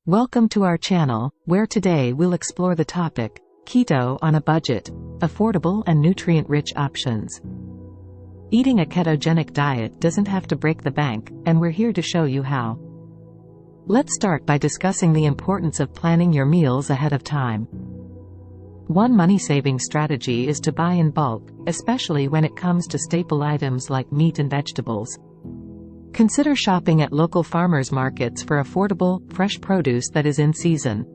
Welcome to our channel, where today we'll explore the topic, keto on a budget, affordable and nutrient-rich options. Eating a ketogenic diet doesn't have to break the bank, and we're here to show you how. Let's start by discussing the importance of planning your meals ahead of time. One money-saving strategy is to buy in bulk, especially when it comes to staple items like meat and vegetables. Consider shopping at local farmers markets for affordable, fresh produce that is in season.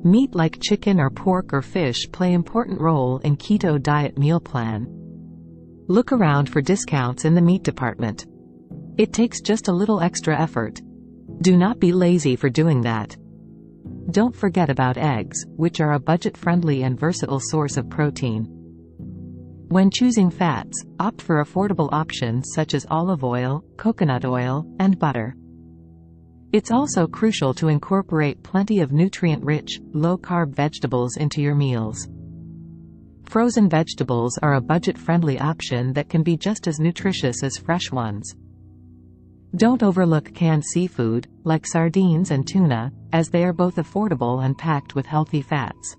Meat like chicken or pork or fish play an important role in keto diet meal plan. Look around for discounts in the meat department. It takes just a little extra effort. Do not be lazy for doing that. Don't forget about eggs, which are a budget-friendly and versatile source of protein. When choosing fats, opt for affordable options such as olive oil, coconut oil, and butter. It's also crucial to incorporate plenty of nutrient-rich, low-carb vegetables into your meals. Frozen vegetables are a budget-friendly option that can be just as nutritious as fresh ones. Don't overlook canned seafood, like sardines and tuna, as they are both affordable and packed with healthy fats.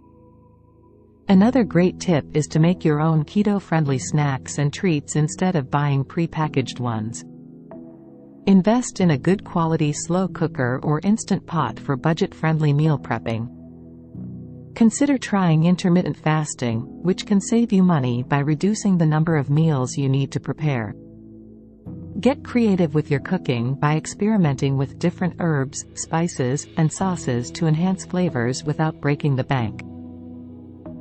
Another great tip is to make your own keto-friendly snacks and treats instead of buying pre-packaged ones. Invest in a good quality slow cooker or instant pot for budget-friendly meal prepping. Consider trying intermittent fasting, which can save you money by reducing the number of meals you need to prepare. Get creative with your cooking by experimenting with different herbs, spices, and sauces to enhance flavors without breaking the bank.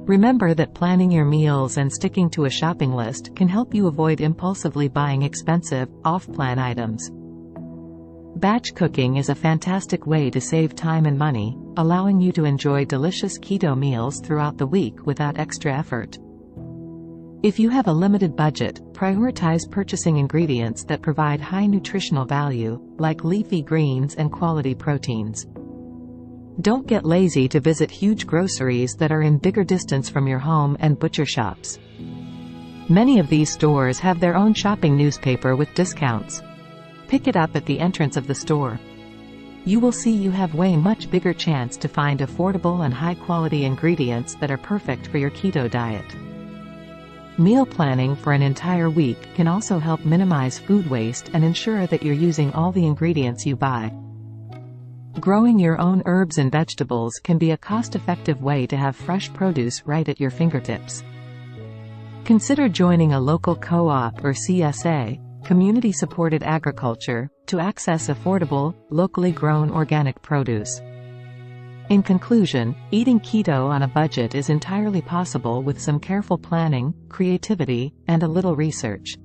Remember that planning your meals and sticking to a shopping list can help you avoid impulsively buying expensive, off-plan items. Batch cooking is a fantastic way to save time and money, allowing you to enjoy delicious keto meals throughout the week without extra effort. If you have a limited budget, prioritize purchasing ingredients that provide high nutritional value, like leafy greens and quality proteins. Don't get lazy to visit huge groceries that are in bigger distance from your home and butcher shops. Many of these stores have their own shopping newspaper with discounts. Pick it up at the entrance of the store. You will see you have way much bigger chance to find affordable and high-quality ingredients that are perfect for your keto diet. Meal planning for an entire week can also help minimize food waste and ensure that you're using all the ingredients you buy. Growing your own herbs and vegetables can be a cost-effective way to have fresh produce right at your fingertips. Consider joining a local co-op or CSA, community-supported agriculture, to access affordable, locally grown organic produce. In conclusion, eating keto on a budget is entirely possible with some careful planning, creativity, and a little research.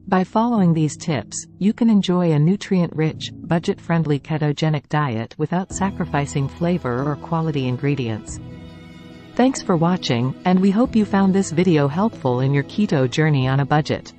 By following these tips, you can enjoy a nutrient-rich, budget-friendly ketogenic diet without sacrificing flavor or quality ingredients. Thanks for watching, and we hope you found this video helpful in your keto journey on a budget.